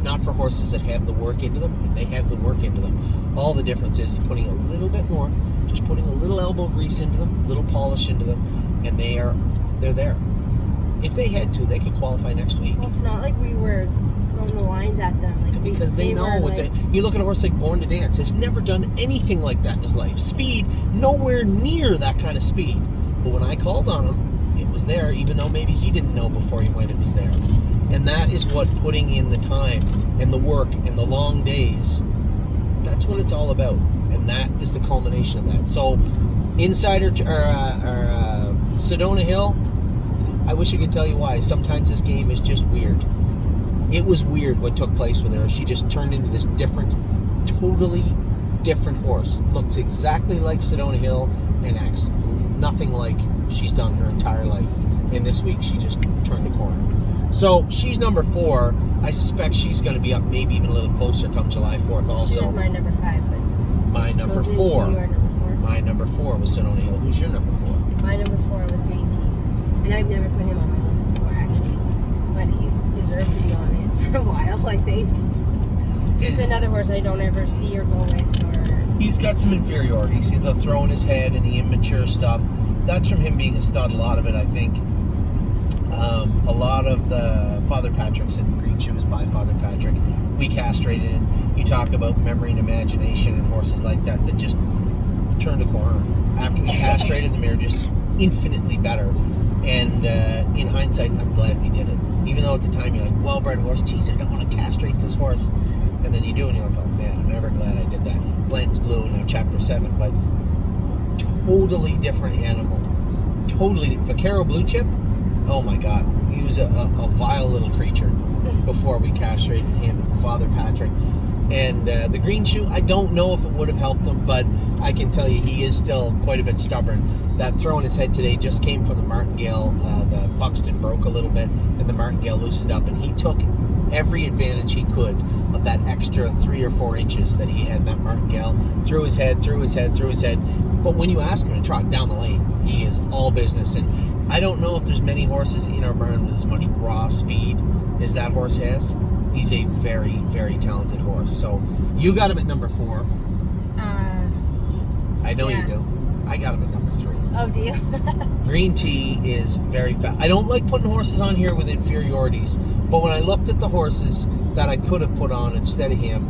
Not for horses that have the work into them, and they have the work into them. All the difference is putting a little bit more, just putting a little elbow grease into them, little polish into them, and they're there. If they had to, they could qualify next week. Well, it's not like we were throwing the lines at them. Like Because they know what they... You look at a horse like Born to Dance, has never done anything like that in his life. Speed, nowhere near that kind of speed. But when I called on him, it was there, even though maybe he didn't know before he went it was there. And that is what putting in the time and the work and the long days, that's what it's all about. And that is the culmination of that. So, Sedona Hill, I wish I could tell you why. Sometimes this game is just weird. It was weird what took place with her. She just turned into this different, totally different horse. Looks exactly like Sedona Hill and acts nothing like she's done her entire life. And this week she just turned the corner. So she's number 4. I suspect she's going to be up maybe even a little closer come July 4th also. She was my number 5, but my number 4. Your number 4. My number 4 was Sedona Hill. Who's your number 4? My number 4 was Green Tea. And I've never put him on my list before, actually. but he's deserved to be on it for a while, I think. It's just another horse I don't ever see or go with. Or He's got some inferiority. See the throw in his head and the immature stuff. That's from him being a stud. A lot of it, I think. A lot of the Father Patrick's and Green Shoe is by Father Patrick. We castrated, and you talk about memory and imagination and horses like that just turned a corner. After we castrated them, they were just infinitely better. And in hindsight, I'm glad we did it. Even though at the time you're like, well-bred horse, geez, I don't want to castrate this horse. And then you do, and you're like, oh man, I'm ever glad I did that. Blanton's Blue, now chapter 7, but totally different animal. Totally. Vaquero Blue Chip, oh my God. He was a vile little creature before we castrated him, Father Patrick. And the Green Shoe, I don't know if it would have helped him, but I can tell you he is still quite a bit stubborn. That throw in his head today just came from the martingale. The Buxton broke a little bit, and the martingale loosened up, and he took every advantage he could of that extra 3 or 4 inches that he had, that martingale, through his head. But when you ask him to trot down the lane, he is all business. And I don't know if there's many horses in our barn with as much raw speed as that horse has. He's a very, very talented horse. So you got him at number 4. I know you do. I got him at number 3. Oh, do you? Green Tea is very fast. I don't like putting horses on here with inferiorities, but when I looked at the horses that I could have put on instead of him,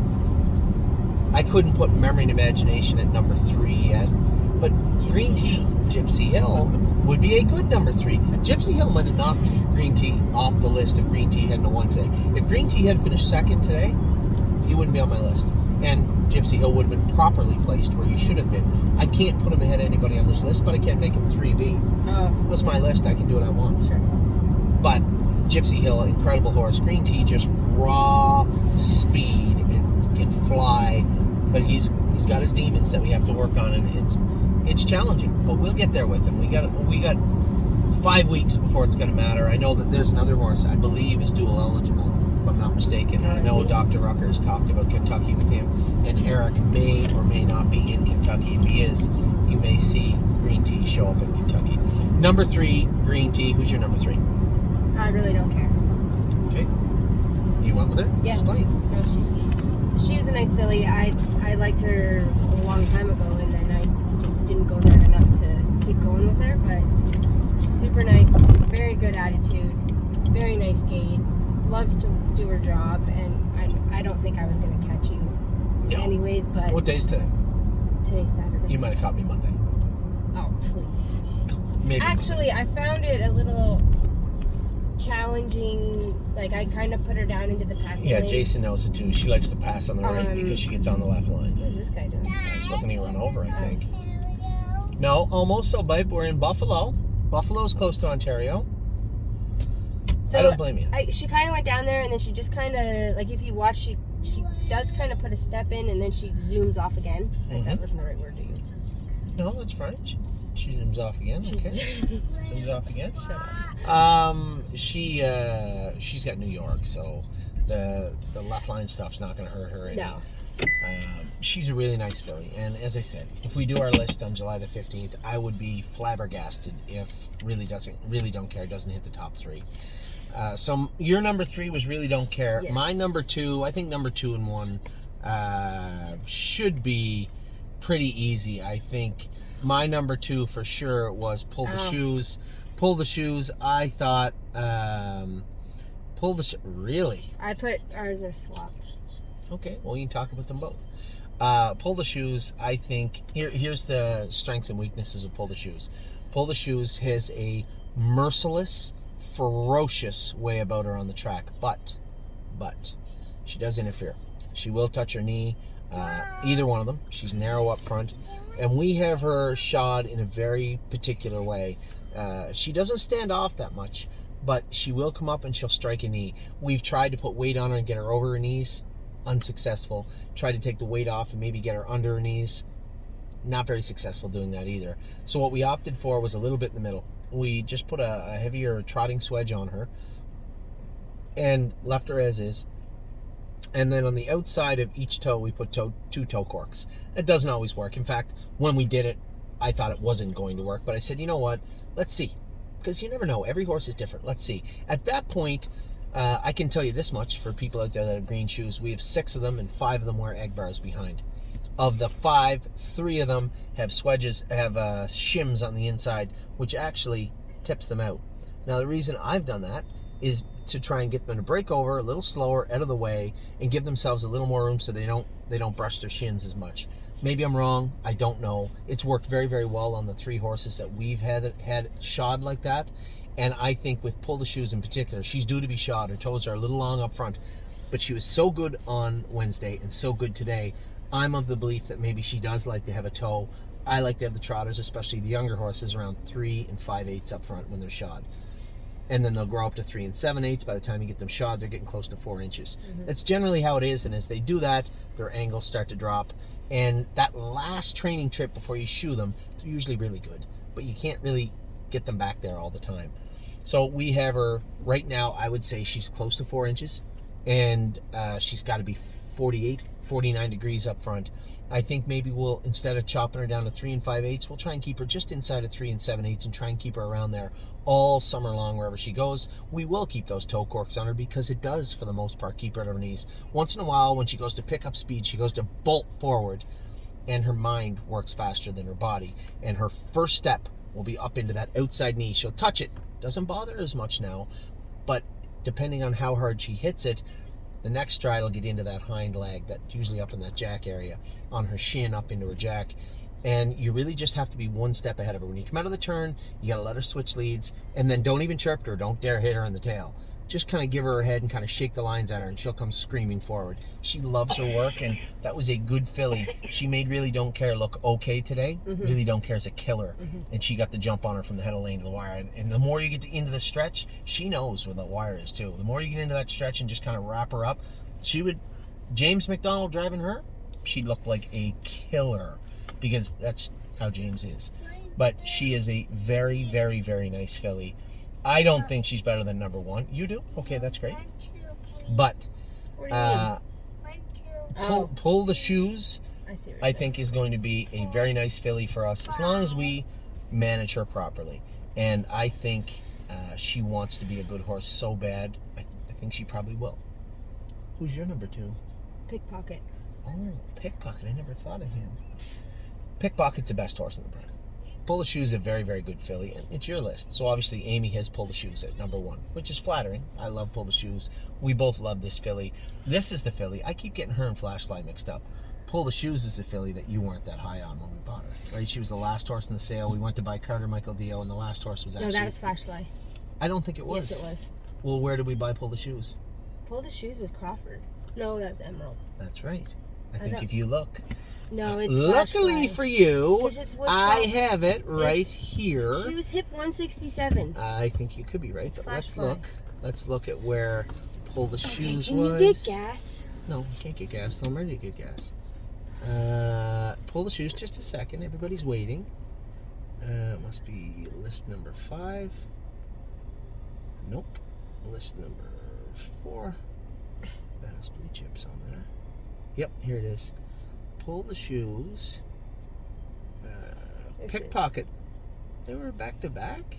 I couldn't put Memory and Imagination at number 3 yet. But Green Tea, Gypsy Hill, would be a good number 3. Gypsy Hill might have knocked Green Tea off the list if Green Tea hadn't won today. If Green Tea had finished second today, he wouldn't be on my list. And Gypsy Hill would have been properly placed where he should have been. I can't put him ahead of anybody on this list, but I can make him 3B. Oh. That's my list. I can do what I want. Sure. But Gypsy Hill, incredible horse. Green Tea, just raw speed and can fly. But he's got his demons that we have to work on, and it's challenging. But we'll get there with him. We got 5 weeks before it's going to matter. I know that there's another horse I believe is dual eligible, if I'm not mistaken. I know Dr. Rucker has talked about Kentucky with him, and Eric may or may not be in Kentucky. If he is, you may see Green Tea show up in Kentucky. Number 3, Green Tea. Who's your number 3? I really don't care. Okay. You went with her? Yeah. Explain. No, she was a nice filly. I liked her a long time ago, and then I just didn't go there enough to keep going with her. But she's super nice, very good attitude, very nice gait, loves to do her job, and I don't think I was going to catch you anyways. But what day's today? Today's Saturday. You might have caught me Monday. Oh, please. Maybe. Actually, I found it a little challenging. Like, I kind of put her down into the passing lane. Jason knows it too. She likes to pass on the right because she gets on the left line. What is this guy doing? He's looking to run over, I think. No, almost so, babe. We're in Buffalo. Buffalo's close to Ontario. So I don't blame you. She kind of went down there, and then she just kind of, like, if you watch, she does kind of put a step in, and then she zooms off again. That wasn't the right word to use. No, that's fine. She zooms off again. Okay. Zooms off again. Shut up. She's got New York, so the left line stuff's not going to hurt her any. No. She's a really nice filly, and as I said, if we do our list on July the 15th, I would be flabbergasted if Really Don't Care doesn't hit the top 3. So your number 3 was Really Don't Care. Yes. My number 2, I think number 2 and 1 should be pretty easy. I think my number 2 for sure was Pull the Shoes. Pull the Shoes, I thought, really? I put ours are swapped. Okay, well, you can talk about them both. Pull the Shoes, I think, here's the strengths and weaknesses of Pull the Shoes. Pull the Shoes has a merciless, ferocious way about her on the track, but she does interfere. She will touch her knee, either one of them. She's narrow up front, and we have her shod in a very particular way. She doesn't stand off that much, but she will come up and she'll strike a knee. We've tried to put weight on her and get her over her knees. Unsuccessful. Tried to take the weight off and maybe get her under her knees. Not very successful doing that either. So what we opted for was a little bit in the middle. We just put a heavier trotting swedge on her and left her as is. And then on the outside of each toe, we put 2 toe corks. It doesn't always work. In fact, when we did it, I thought it wasn't going to work. But I said, you know what? Let's see. Because you never know. Every horse is different. Let's see. At that point, I can tell you this much for people out there that have green shoes. We have 6 of them, and 5 of them wear egg bars behind. Of the 5, 3 of them have shims on the inside, which actually tips them out. Now, the reason I've done that is to try and get them to break over a little slower, out of the way, and give themselves a little more room so they don't brush their shins as much. Maybe I'm wrong. I don't know. It's worked very, very well on the 3 horses that we've had shod like that. And I think with Pull the Shoes in particular, she's due to be shod. Her toes are a little long up front, but she was so good on Wednesday and so good today. I'm of the belief that maybe she does like to have a toe. I like to have the trotters, especially the younger horses, around 3 5/8 up front when they're shod. And then they'll grow up to 3 7/8. By the time you get them shod, they're getting close to 4 inches. That's generally how it is. And as they do that, their angles start to drop. And that last training trip before you shoe them, they're usually really good. But you can't really get them back there all the time. So we have her right now. I would say she's close to 4 inches, and she's got to be 48, 49 degrees up front. I think maybe we'll, instead of chopping her down to 3 5/8, we'll try and keep her just inside of 3 7/8 and try and keep her around there all summer long wherever she goes. We will keep those toe corks on her because it does, for the most part, keep her at her knees. Once in a while, when she goes to pick up speed, she goes to bolt forward, and her mind works faster than her body, and her first step will be up into that outside knee. She'll touch it. Doesn't bother her as much now, but depending on how hard she hits it, the next stride will get into that hind leg, that's usually up in that jack area, on her shin up into her jack. And you really just have to be one step ahead of her. When you come out of the turn, you got to let her switch leads, and then don't even chirp her. Don't dare hit her in the tail. Just kind of give her head and kind of shake the lines at her, and she'll come screaming forward. She loves her work, and that was a good filly. She made Really Don't Care look okay today. Really Don't Care is a killer, and she got the jump on her from the head of lane to the wire. And the more you get into the stretch, she knows where the wire is too. The more you get into that stretch and just kind of wrap her up, James McDonald driving her, she'd look like a killer, because that's how James is. But she is a very, very, very nice filly. I don't think she's better than number 1. You do? Okay, that's great. But Pull the Shoes, I think, is going to be a very nice filly for us, as long as we manage her properly. And I think she wants to be a good horse so bad. I think she probably will. Who's your number 2? Pickpocket. Oh, Pickpocket. I never thought of him. Pickpocket's the best horse in the brand. Pull the Shoes is a very, very good filly, and it's your list. So obviously Amy has Pull the Shoes at number 1, which is flattering. I love Pull the Shoes. We both love this filly. This is the filly. I keep getting her and Flashfly mixed up. Pull the Shoes is the filly that you weren't that high on when we bought her, right? She was the last horse in the sale. We went to buy Carter Michael Dio, and the last horse was actually... No, that was Flashfly. I don't think it was. Yes, it was. Well, where did we buy Pull the Shoes? Pull the Shoes was Crawford. No, that was Emeralds. That's right. I think if you look... No, it's luckily Flashfly. For you, It's I have it right here. She was hip 167. I think you could be right. But let's look. Let's look at where Pull the Shoes can was. you get gas? No, I can't get gas. I'm ready to get gas. Pull the Shoes. Just a second. Everybody's waiting. It must be list number 5. Nope. List number 4. That has blue chips on there. Yep, here it is. Pull the Shoes. Pickpocket. They were back to back.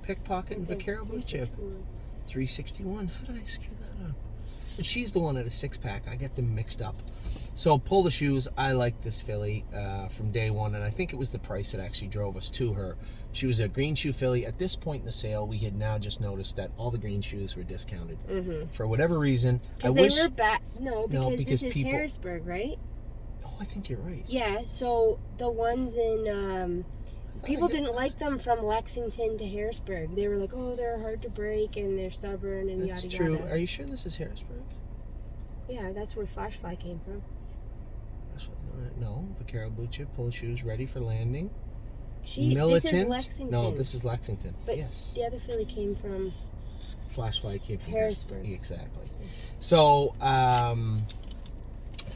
Pickpocket and Vaquero Blue Chip. 361. How did I screw that up? But she's the one at a 6-pack. I get them mixed up. So Pull the Shoes. I like this filly from day one, and I think it was the price that actually drove us to her. She was a green shoe filly. At this point in the sale, we had now just noticed that all the green shoes were discounted for whatever reason. Because they were back. No, because this is Harrisburg, right? Oh, I think you're right. Yeah. So the ones in people didn't like them from Lexington to Harrisburg. They were like, oh, they're hard to break and they're stubborn and That's yada true. yada. Are you sure this is Harrisburg? Yeah, that's where Flashfly came from. No, Vaquero Blue Chip, Pull the Shoes, ready for landing. This is Lexington. No, this is Lexington. But yes. The other filly came from Flashfly came from Harrisburg. Exactly. So,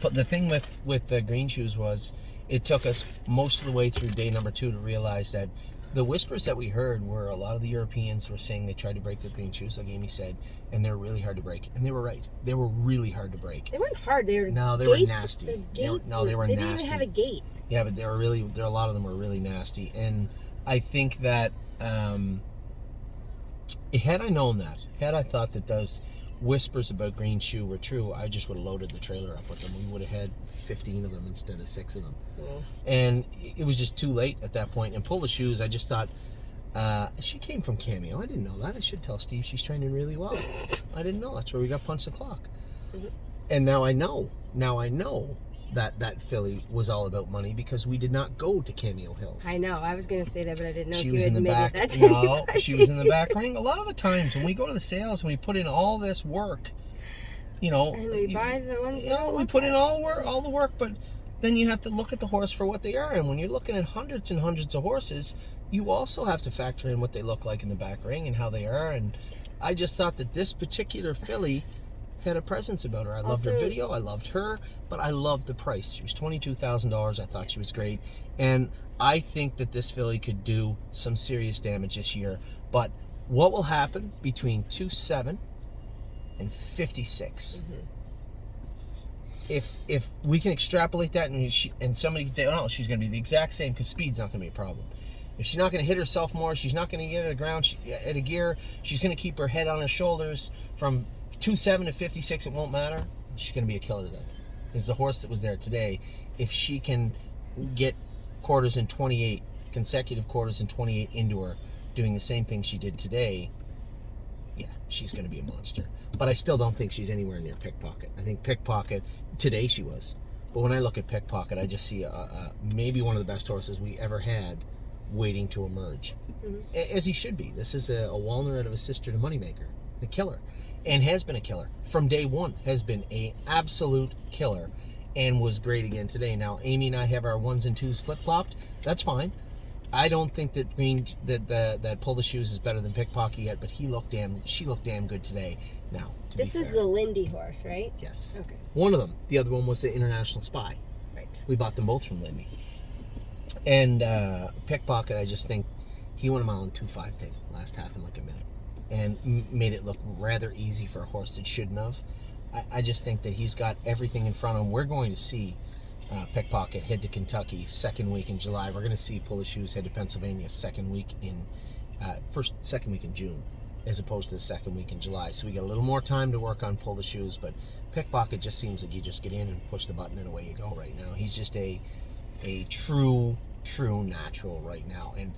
but the thing with the green shoes was, it took us most of the way through day number 2 to realize that the whispers that we heard were a lot of the Europeans were saying they tried to break their green shoes, like Amy said, and they're really hard to break. And they were right. They were really hard to break. They weren't hard. They were they were nasty. They were nasty. They didn't even have a gate. Yeah, but a lot of them were really nasty. And I think that had I known that, had I thought that those whispers about Green Shoe were true, I just would have loaded the trailer up with them. We would have had 15 of them instead of 6 of them. And it was just too late at that point. And Pull the Shoes, I just thought, she came from Cameo. I didn't know that. I should tell Steve she's training really well. I didn't know. That's where we got Punch the Clock. And now I know. That filly was all about money because we did not go to Cameo Hills. I know. I was going to say that, but I didn't know She if was you in the admitted back. that to No, anybody. she was in the back ring. A lot of the times when we go to the sales and we put in all this work, you know, And we buy the ones you don't we look put in at. all the work, but then you have to look at the horse for what they are. And when you're looking at hundreds and hundreds of horses, you also have to factor in what they look like in the back ring and how they are. And I just thought that this particular filly had a presence about her. I loved her Also- video. I loved her, but I loved the price. She was $22,000. I thought she was great. And I think that this filly could do some serious damage this year. But what will happen between 2.7 and 56? If we can extrapolate that and somebody can say, oh no, she's going to be the exact same because speed's not going to be a problem. If she's not going to hit herself more, she's not going to get at a ground, at a gear, she's going to keep her head on her shoulders from 2.7 to 56, it won't matter. She's going to be a killer then. Is the horse that was there today, if she can get quarters in 28, consecutive quarters in 28 into her, doing the same thing she did today, yeah, she's going to be a monster. But I still don't think she's anywhere near Pickpocket. I think Pickpocket, today she was. But when I look at Pickpocket, I just see maybe one of the best horses we ever had waiting to emerge. As he should be. This is a Walner out of a sister to Moneymaker. A killer. And has been a killer. From day one, has been an absolute killer. And was great again today. Now, Amy and I have our 1s and 2s flip-flopped. That's fine. I don't think that that Pull the Shoes is better than Pickpocket yet, but she looked damn good today. Now, This is the Lindy horse, right? Yes. Okay. One of them. The other one was the International Spy. Right. We bought them both from Lindy. And Pickpocket, I just think he went a mile and 2.5 thing last half in like a minute, and made it look rather easy for a horse that shouldn't have. I just think that he's got everything in front of him. We're going to see Pickpocket head to Kentucky second week in July. We're going to see Pull the Shoes head to Pennsylvania second week in June, as opposed to the second week in July. So we got a little more time to work on Pull the Shoes, but Pickpocket just seems like you just get in and push the button and away you go right now. He's just a true natural right now, and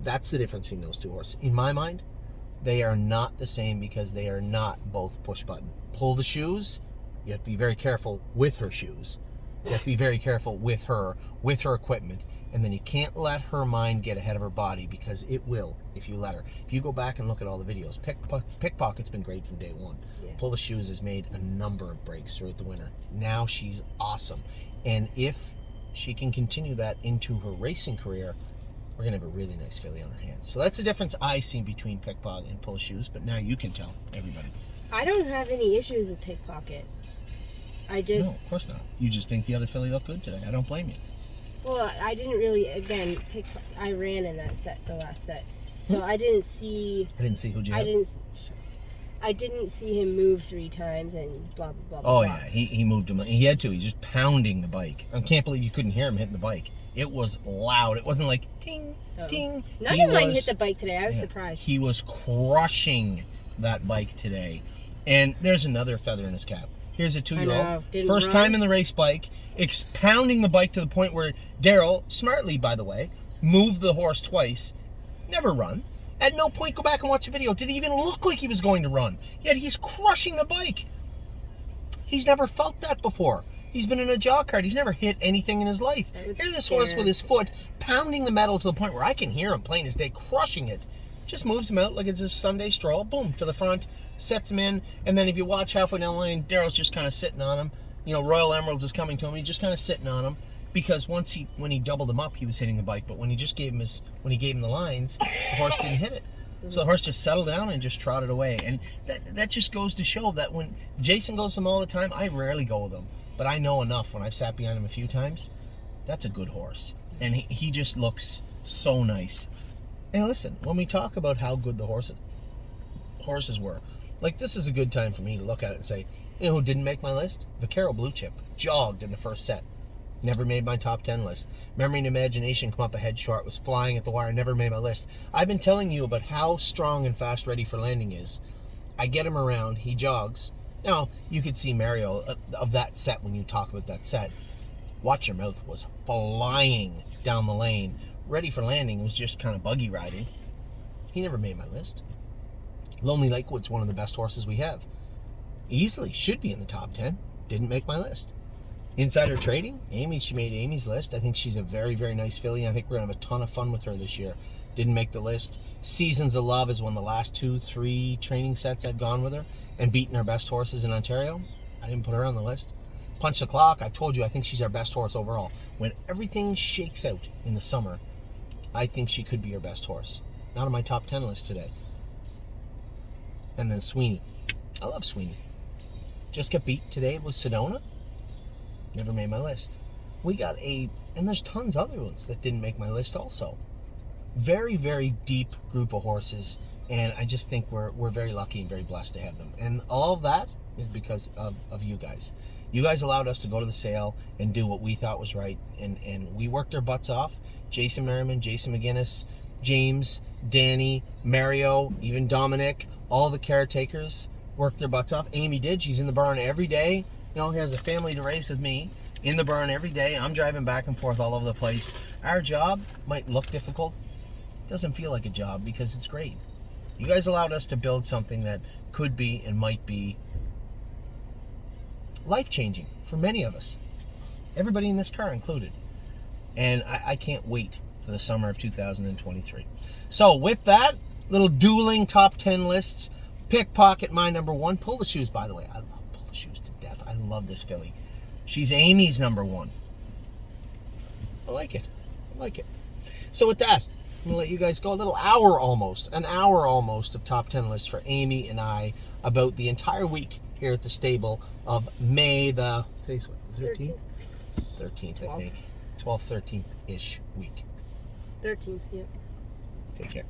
that's the difference between those two horses. In my mind, they are not the same because they are not both push button. Pull the Shoes, you have to be very careful with her shoes. You have to be very careful with her equipment, and then you can't let her mind get ahead of her body, because it will if you let her. If you go back and look at all the videos, Pickpocket's been great from day one. Yeah. Pull the Shoes has made a number of breaks throughout the winter. Now she's awesome, and if she can continue that into her racing career, we're going to have a really nice filly on her hands. So that's the difference I see between Pickpocket and Pull the Shoes, but now you can tell everybody. I don't have any issues with Pickpocket. I No, just... of course not. You just think the other filly looked good today. I don't blame you. Well, I didn't really, again, I ran in that set, the last set. So I didn't see... I didn't see who'd you have. I didn't see him move 3 times and blah, blah, blah, Oh, blah. yeah. He moved him. He had to. He's just pounding the bike. I can't believe you couldn't hear him hitting the bike. It was loud. It wasn't like ting, ting. None of mine hit the bike today. I was surprised. He was crushing that bike today. And there's another feather in his cap. Here's a 2-year-old. First time in the race bike, pounding the bike to the point where Daryl, smartly by the way, moved the horse twice. Never run. At no point, go back and watch the video, did he even look like he was going to run. Yet he's crushing the bike. He's never felt that before. He's been in a jog cart. He's never hit anything in his life. Here's this horse with his foot pounding the metal to the point where I can hear him plain as day, crushing it. Just moves him out like it's a Sunday stroll. Boom, to the front, sets him in. And then if you watch halfway down the lane, Daryl's just kind of sitting on him. You know, Royal Emeralds is coming to him. He's just kind of sitting on him. Because when he doubled him up, he was hitting the bike. But when he just gave him the lines, the horse didn't hit it. So the horse just settled down and just trotted away. And that just goes to show that when Jason goes to him all the time, I rarely go with him. But I know enough when I've sat behind him a few times. That's a good horse. And he just looks so nice. And listen, when we talk about how good the horses were, like, this is a good time for me to look at it and say, you know who didn't make my list? Vaquero Blue Chip. Jogged in the first set. Never made my top 10 list. Memory and Imagination come up a head short. Was flying at the wire. Never made my list. I've been telling you about how strong and fast Ready for Landing is I get him around. He jogs. Now, you could see Mario of that set when you talk about that set. Watch Your Mouth was flying down the lane. Ready for landing. Was just kind of buggy riding. He never made my list. Lonely Lakewood's one of the best horses we have. Easily should be in the top 10. Didn't make my list. Insider Trading, she made Amy's list. I think she's a very, very nice filly. I think we're going to have a ton of fun with her this year. Didn't make the list. Seasons of Love is one of the last 2-3 training sets I've gone with her and beaten our best horses in Ontario. I didn't put her on the list. Punch the Clock, I told you, I think she's our best horse overall. When everything shakes out in the summer, I think she could be our best horse. Not on my top 10 list today. And then Sweeney. I love Sweeney. Just got beat today with Sedona. Never made my list. And there's tons other ones that didn't make my list also. Very, very deep group of horses, and I just think we're very lucky and very blessed to have them. And all of that is because of you guys. You guys allowed us to go to the sale and do what we thought was right, and we worked our butts off. Jason Merriman, Jason McGinnis, James, Danny, Mario, even Dominic, all the caretakers worked their butts off. Amy did. She's in the barn every day. He has a family to race with me in the barn every day. I'm driving back and forth all over the place. Our job might look difficult. It doesn't feel like a job because it's great. You guys allowed us to build something that could be and might be life-changing for many of us. Everybody in this car included. And I can't wait for the summer of 2023. So with that, little dueling top 10 lists. Pickpocket, my number 1. Pull the Shoes, by the way. I love Pull the Shoes to death. I love this filly. She's Amy's number 1. I like it. So with that, I'm going to let you guys go. An hour almost of top 10 lists for Amy and I about the entire week here at the stable of May the, today's what, 13th? 13th, I think. 12th, 13th-ish week. 13th, yeah. Take care.